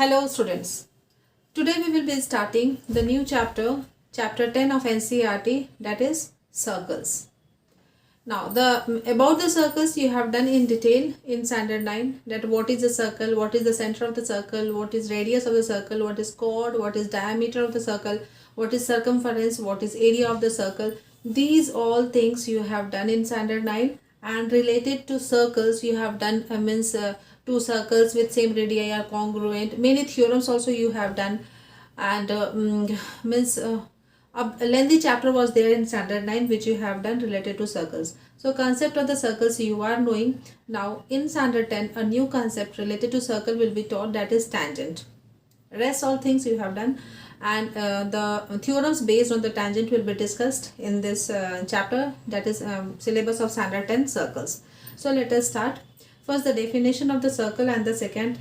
Hello students. Today we will be starting the new chapter, chapter 10 of NCERT, that is circles. Now about the circles you have done in detail in standard 9, that what is the circle, what is the center of the circle, what is radius of the circle, what is chord, what is diameter of the circle, what is circumference, what is area of the circle. These all things you have done in standard 9, and related to circles you have done two circles with same radii are congruent. Many theorems also you have done, and a lengthy chapter was there in standard 9 which you have done related to circles. So concept of the circles you are knowing. Now in standard 10 a new concept related to circle will be taught, that is tangent. Rest all things you have done, and the theorems based on the tangent will be discussed in this chapter, that is syllabus of standard 10 circles. So let us start. First the definition of the circle, and the second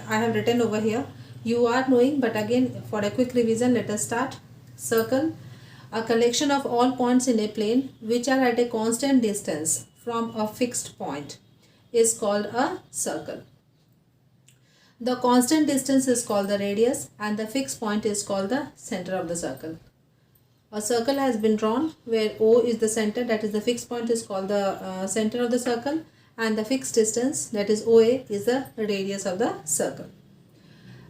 I have written over here, you are knowing, but again for a quick revision let us start. Circle, a collection of all points in a plane which are at a constant distance from a fixed point, is called a circle. The constant distance is called the radius, and the fixed point is called the center of the circle. A circle has been drawn where O is the center, that is the fixed point is called the center of the circle, and the fixed distance, that is OA, is the radius of the circle.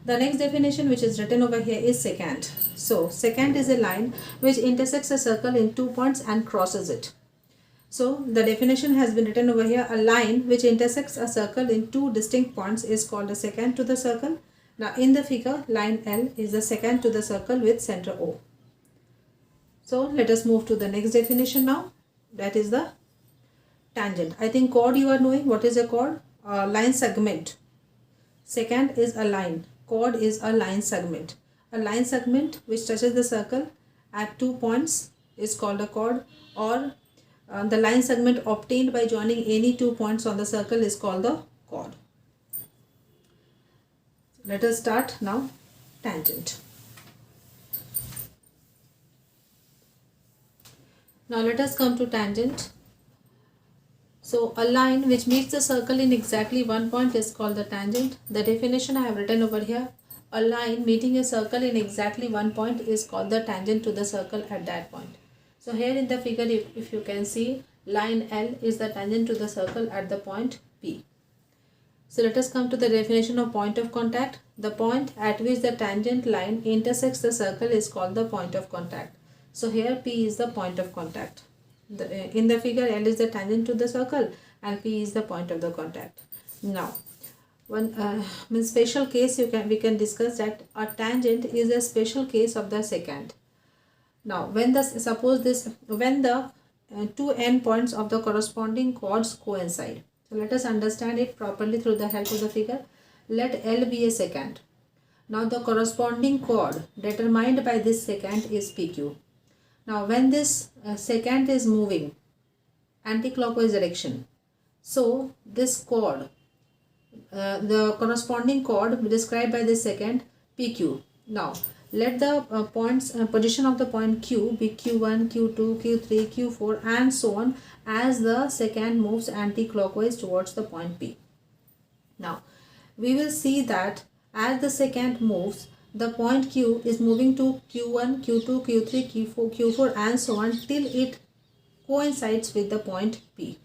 The next definition which is written over here is secant. So secant is a line which intersects a circle in 2 points and crosses it. So the definition has been written over here, a line which intersects a circle in 2 distinct points is called a secant to the circle. Now in the figure, line L is the secant to the circle with center O. So let us move to the next definition now, that is the tangent. I think chord you are knowing. What is a chord? A line segment. Secant is a line. Chord is a line segment. A line segment which touches the circle at 2 points is called a chord, or the line segment obtained by joining any 2 points on the circle is called the chord. Let us start now. Tangent. Now let us come to tangent. So a line which meets the circle in exactly 1 point is called the tangent. The definition I have written over here, a line meeting a circle in exactly 1 point is called the tangent to the circle at that point. So here in the figure, if you can see, line L is the tangent to the circle at the point P. So let us come to the definition of point of contact. The point at which the tangent line intersects the circle is called the point of contact. So here P is the point of contact. In the figure, L is the tangent to the circle and P is the point of the contact. Now, one special case we can discuss that a tangent is a special case of the secant. Now, when the two endpoints of the corresponding chords coincide. So let us understand it properly through the help of the figure. Let L be a secant. Now the corresponding chord determined by this secant is PQ. Now when this secant is moving anti-clockwise direction, so this chord, the corresponding chord described by this secant PQ. Now let the position of the point Q be Q1, Q2, Q3, Q4 and so on as the secant moves anti-clockwise towards the point P. Now we will see that as the secant moves, the point Q is moving to Q1, Q2, Q3, Q4 and so on till it coincides with the point P.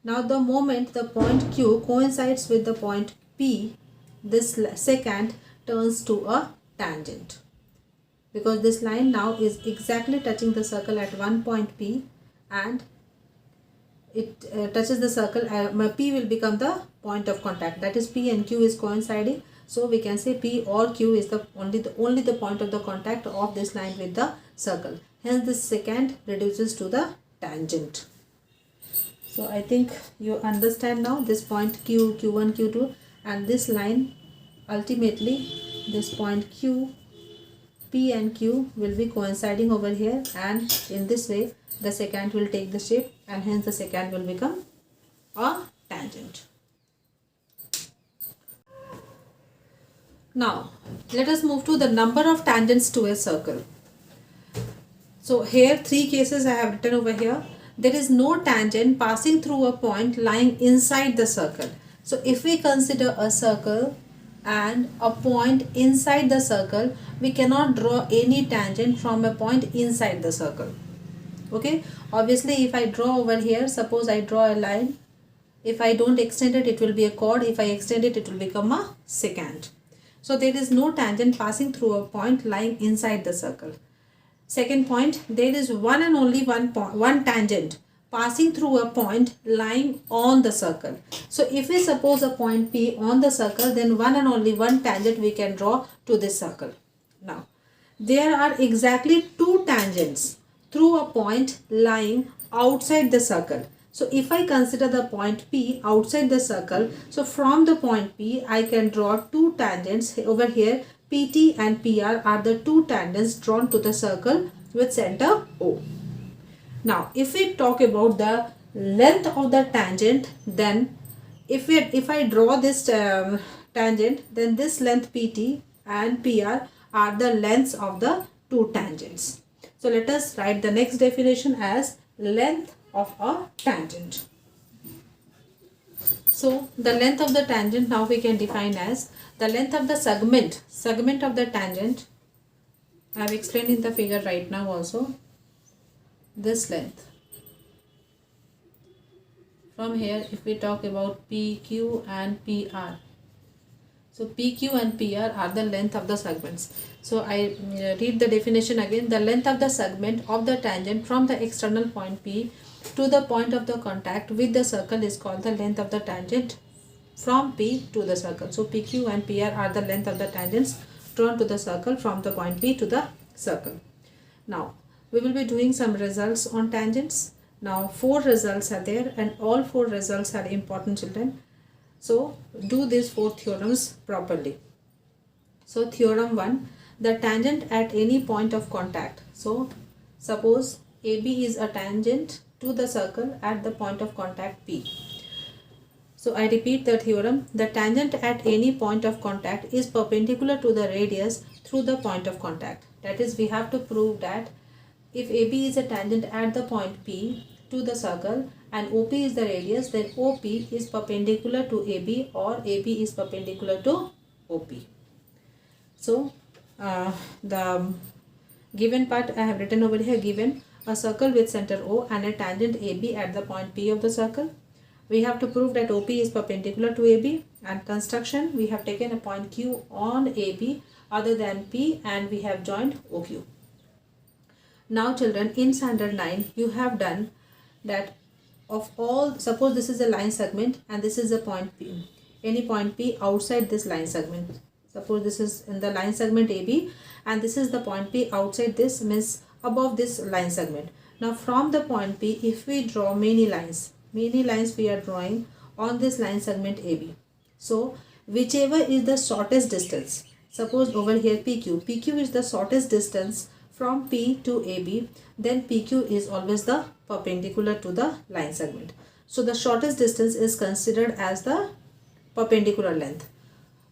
Now the moment the point Q coincides with the point P, this secant turns to a tangent, because this line now is exactly touching the circle at one point P and it touches the circle. P will become the point of contact, that is P and Q is coinciding. So we can say P or Q is only the point of the contact of this line with the circle. Hence this secant reduces to the tangent. So I think you understand now this point Q, Q1, Q2 and this line, ultimately this point Q, P and Q will be coinciding over here, and in this way the secant will take the shape and hence the secant will become a tangent. Now let us move to the number of tangents to a circle. So here 3 cases I have written over here. There is no tangent passing through a point lying inside the circle. So if we consider a circle and a point inside the circle, we cannot draw any tangent from a point inside the circle. Okay, obviously if I draw over here, suppose I draw a line, if I don't extend it, it will be a chord. If I extend it, it will become a secant. So there is no tangent passing through a point lying inside the circle. Second point, there is one and only one tangent passing through a point lying on the circle. So if we suppose a point P on the circle, then one and only one tangent we can draw to this circle. Now, there are exactly two tangents through a point lying outside the circle. So if I consider the point P outside the circle, so from the point P, I can draw two tangents over here. PT and PR are the two tangents drawn to the circle with center O. Now, if we talk about the length of the tangent, then if I draw this tangent, then this length PT and PR are the lengths of the two tangents. So let us write the next definition as length of a tangent. So the length of the tangent now we can define as the length of the segment of the tangent. I have explained in the figure right now also. This length. From here, if we talk about PQ and PR. So PQ and PR are the length of the segments. So I read the definition again. The length of the segment of the tangent from the external point P to the point of the contact with the circle is called the length of the tangent from P to the circle. So PQ and PR are the length of the tangents drawn to the circle from the point P to the circle. Now, we will be doing some results on tangents. Now, 4 results are there and all 4 results are important, children. So, do these 4 theorems properly. So, theorem 1, the tangent at any point of contact. So, suppose AB is a tangent to the circle at the point of contact P. So, I repeat the theorem. The tangent at any point of contact is perpendicular to the radius through the point of contact. That is, we have to prove that if AB is a tangent at the point P to the circle and OP is the radius, then OP is perpendicular to AB or AB is perpendicular to OP. So, the given part I have written over here, given a circle with center O and a tangent AB at the point P of the circle. We have to prove that OP is perpendicular to AB, and construction, we have taken a point Q on AB other than P and we have joined OQ. Now children, in standard 9 you have done that of all, suppose this is a line segment and this is a point P, any point P outside this line segment. Suppose this is in the line segment AB and this is the point P outside this, means above this line segment. Now from the point P, if we draw many lines we are drawing on this line segment AB. So whichever is the shortest distance, suppose over here PQ is the shortest distance from P to AB, then PQ is always the perpendicular to the line segment. So the shortest distance is considered as the perpendicular length.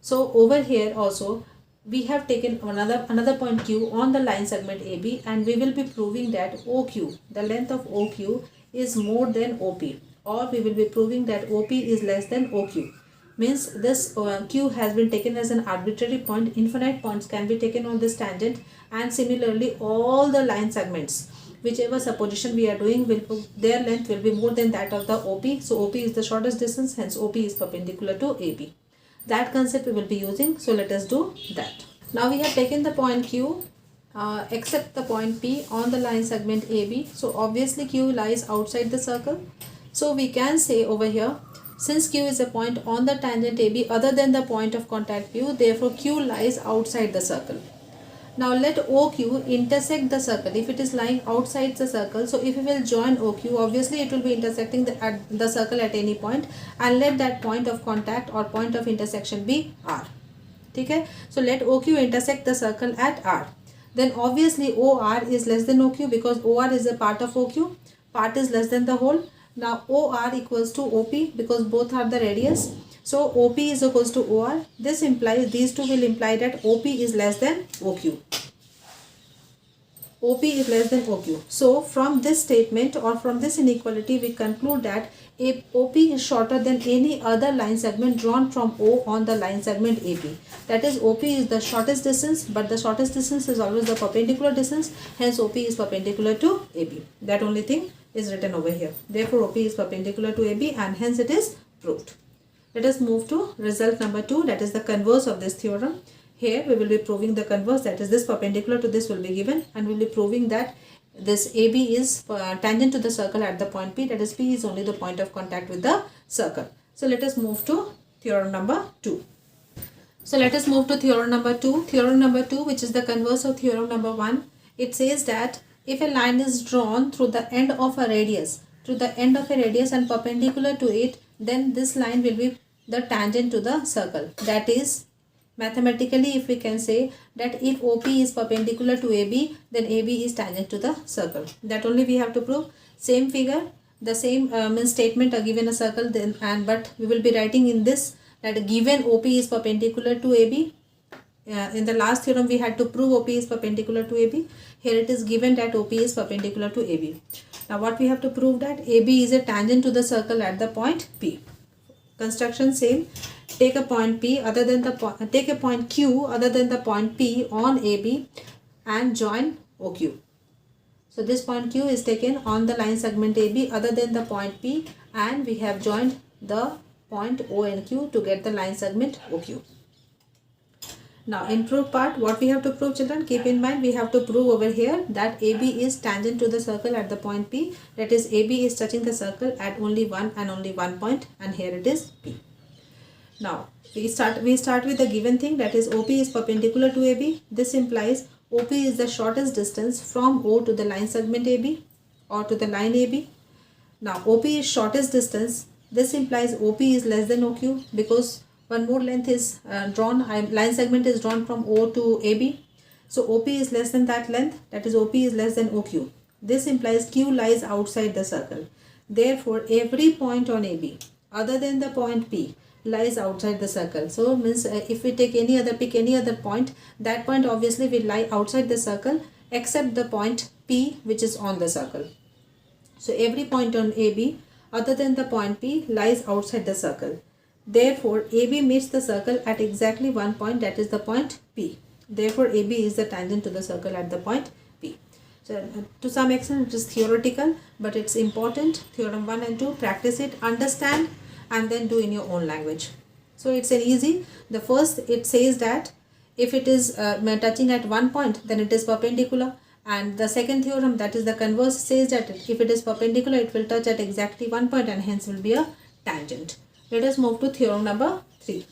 So over here also we have taken another point Q on the line segment AB and we will be proving that OQ, the length of OQ is more than OP, or we will be proving that OP is less than OQ. Means this Q has been taken as an arbitrary point. Infinite points can be taken on this tangent, and similarly all the line segments, whichever supposition we are doing, their length will be more than that of the OP. So OP is the shortest distance, hence OP is perpendicular to AB. That concept we will be using. So let us do that. Now we have taken the point Q except the point P on the line segment AB. So obviously Q lies outside the circle. So we can say over here, since Q is a point on the tangent AB other than the point of contact Q, therefore Q lies outside the circle. Now let OQ intersect the circle if it is lying outside the circle. So if we will join OQ, obviously it will be intersecting the circle at any point, and let that point of contact or point of intersection be R. Okay? So let OQ intersect the circle at R. Then obviously OR is less than OQ because OR is a part of OQ. Part is less than the whole. Now OR equals to OP because both are the radius. So OP is equals to OR. This implies, these two will imply that OP is less than OQ. OP is less than OQ. So from this statement or from this inequality, we conclude that if OP is shorter than any other line segment drawn from O on the line segment AB. That is, OP is the shortest distance, but the shortest distance is always the perpendicular distance. Hence, OP is perpendicular to AB. That only thing is written over here. Therefore, OP is perpendicular to AB, and hence it is proved. Let us move to result number 2, that is the converse of this theorem. Here we will be proving the converse, that is this perpendicular to this will be given, and we will be proving that this AB is tangent to the circle at the point P, that is P is only the point of contact with the circle. So let us move to theorem number 2. So let us move to theorem number 2. Theorem number 2, which is the converse of theorem number 1. It says that if a line is drawn through the end of a radius, and perpendicular to it, then this line will be the tangent to the circle. That is, mathematically, if we can say that if OP is perpendicular to AB, then AB is tangent to the circle. That only we have to prove. Same figure, the same statement are given a circle, then but we will be writing in this that given OP is perpendicular to AB. In the last theorem we had to prove OP is perpendicular to AB. Here it is given that OP is perpendicular to AB. Now what we have to prove, that AB is a tangent to the circle at the point P. Construction same. Take a point P other than the take a point Q other than the point P on AB and join OQ. So this point Q is taken on the line segment AB other than the point P, and we have joined the point O and Q to get the line segment OQ. Now in proof part, what we have to prove, children, keep in mind we have to prove over here that AB is tangent to the circle at the point P. That is, AB is touching the circle at only one and only one point, and here it is P. Now we start with the given thing, that is OP is perpendicular to AB. This implies OP is the shortest distance from O to the line segment AB or to the line AB. Now OP is shortest distance. This implies OP is less than OQ, because one more length is drawn, line segment is drawn from O to AB. So OP is less than that length, that is OP is less than OQ. This implies Q lies outside the circle. Therefore, every point on AB other than the point P lies outside the circle. So means if we take pick any other point, that point obviously will lie outside the circle except the point P which is on the circle. So every point on AB other than the point P lies outside the circle. Therefore, AB meets the circle at exactly one point, that is the point P. Therefore, AB is the tangent to the circle at the point P. So, to some extent it is theoretical, but it's important. Theorem 1 and 2, practice it, understand, and then do in your own language. So, it's an easy. The first, it says that if it is touching at one point, then it is perpendicular. And the second theorem, that is the converse, says that if it is perpendicular, it will touch at exactly one point and hence will be a tangent. Let us move to theorem number 3.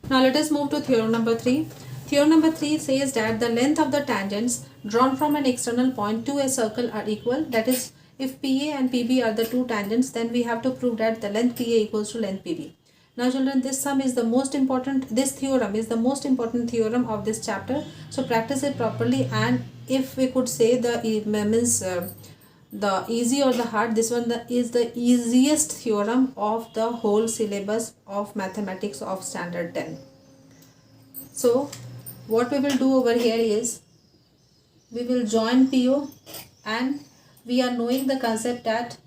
Now let us move to theorem number 3. Theorem number 3 says that the length of the tangents drawn from an external point to a circle are equal. That is, if PA and PB are the two tangents, then we have to prove that the length PA equals to length PB. Now children, this theorem is the most important theorem of this chapter. So practice it properly, and if we could say the easy or the hard, this one is the easiest theorem of the whole syllabus of mathematics of standard 10. So what we will do over here is we will join PO, and we are knowing the concept that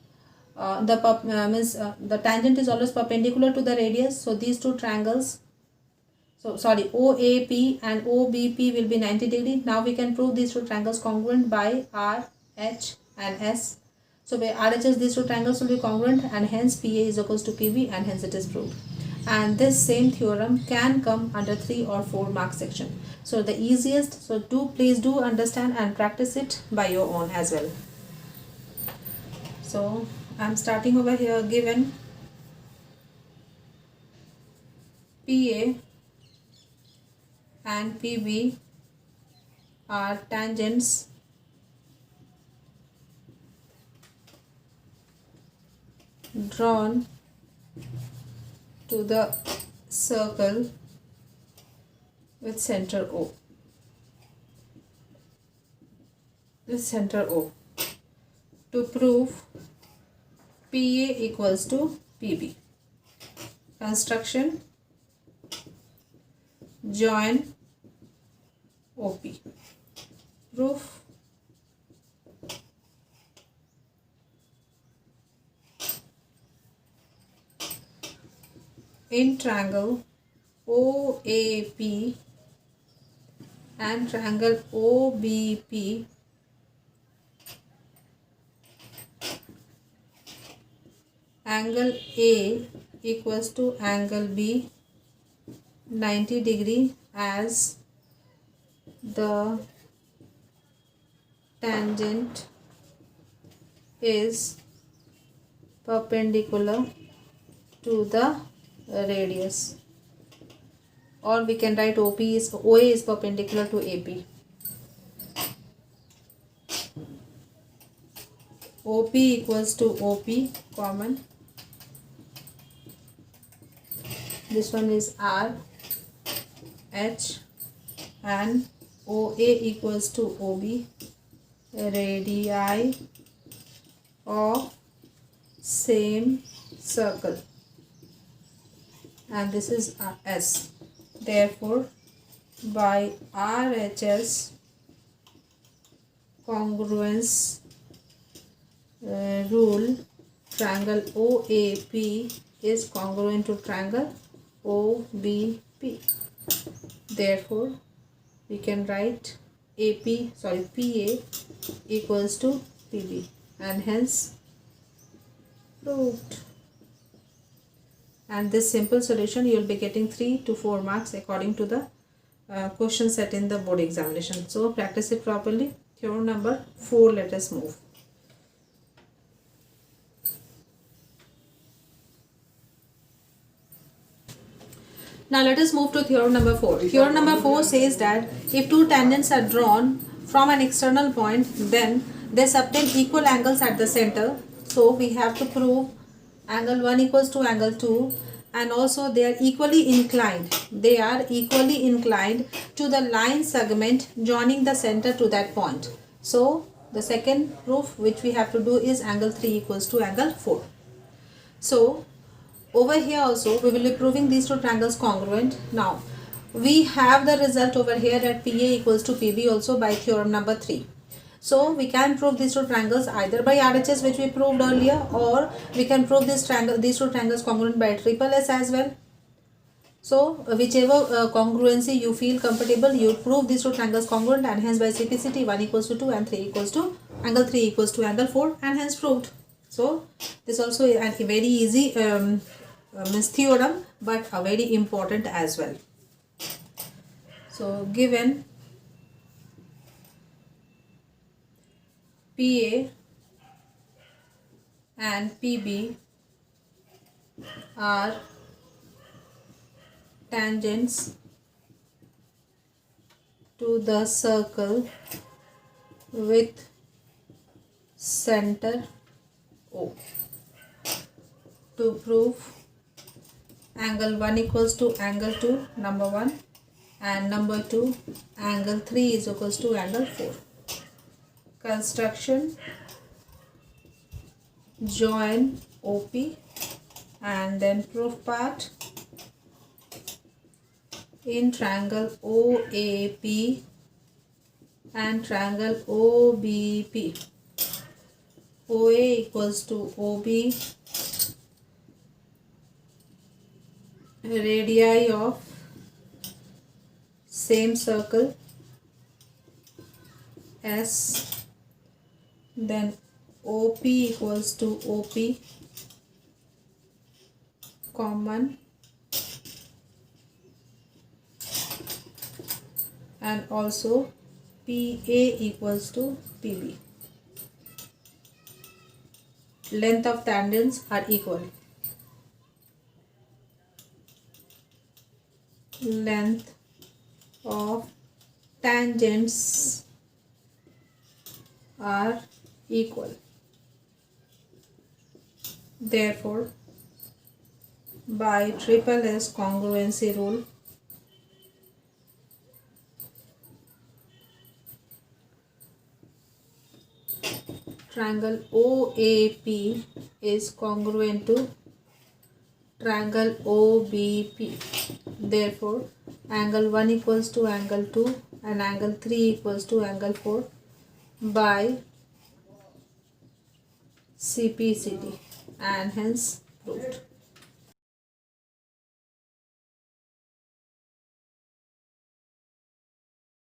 the tangent is always perpendicular to the radius. So these two triangles, OAP and OBP will be 90 degree. Now we can prove these two triangles congruent by R, H and S. So by RHS, these two triangles will be congruent, and hence PA is equals to PB, and hence it is proved. And this same theorem can come under 3 or 4 mark section. So the easiest, so please do understand and practice it by your own as well. So I am starting over here. Given PA and PB are tangents drawn to the circle with center O. To prove PA equals to PB. Construction, join OP. Proof. In triangle OAP and triangle OBP, angle A equals to angle B 90 degree as the tangent is perpendicular to the radius, or we can write OA is perpendicular to AP. OP equals to OP common. This one is R, H, and OA equals to OB, radii of same circle, and this is S. Therefore, by RHS congruence rule, triangle OAP is congruent to triangle OBP. Therefore, we can write PA equals to PB, and hence proved. And this simple solution you will be getting 3 to 4 marks according to the question set in the board examination. So practice it properly. Theorem number 4, let us move. Now let us move to theorem number 4. Theorem number 4 says that if two tangents are drawn from an external point, then they subtend equal angles at the center. So we have to prove angle 1 equals to angle 2, and also they are equally inclined. They are equally inclined to the line segment joining the center to that point. So the second proof which we have to do is angle 3 equals to angle 4. So over here also we will be proving these two triangles congruent. Now we have the result over here that PA equals to PB also by theorem number 3. So we can prove these two triangles either by RHS, which we proved earlier, or we can prove these two triangles congruent by triple S as well. So whichever congruency you feel comfortable, you prove these two triangles congruent, and hence by simplicity 1 equals to 2 and 3 equals to angle 3 equals to angle 4, and hence proved. So this also is a very easy theorem, but a very important as well. So given PA and PB are tangents to the circle with center O. To prove angle 1 equals to angle 2, number 1, and number 2, angle 3 is equals to angle 4. Construction, join OP, and then proof part. In triangle OAP and triangle OBP, OA equals to OB, radii of same circle S, then OP equals to OP common, and also PA equals to PB. Length of tangents are equal. Length of tangents are equal. Therefore, by triple S congruency rule, triangle OAP is congruent to triangle OBP. Therefore, angle 1 equals to angle 2 and angle 3 equals to angle 4 by CPCD, and hence proved.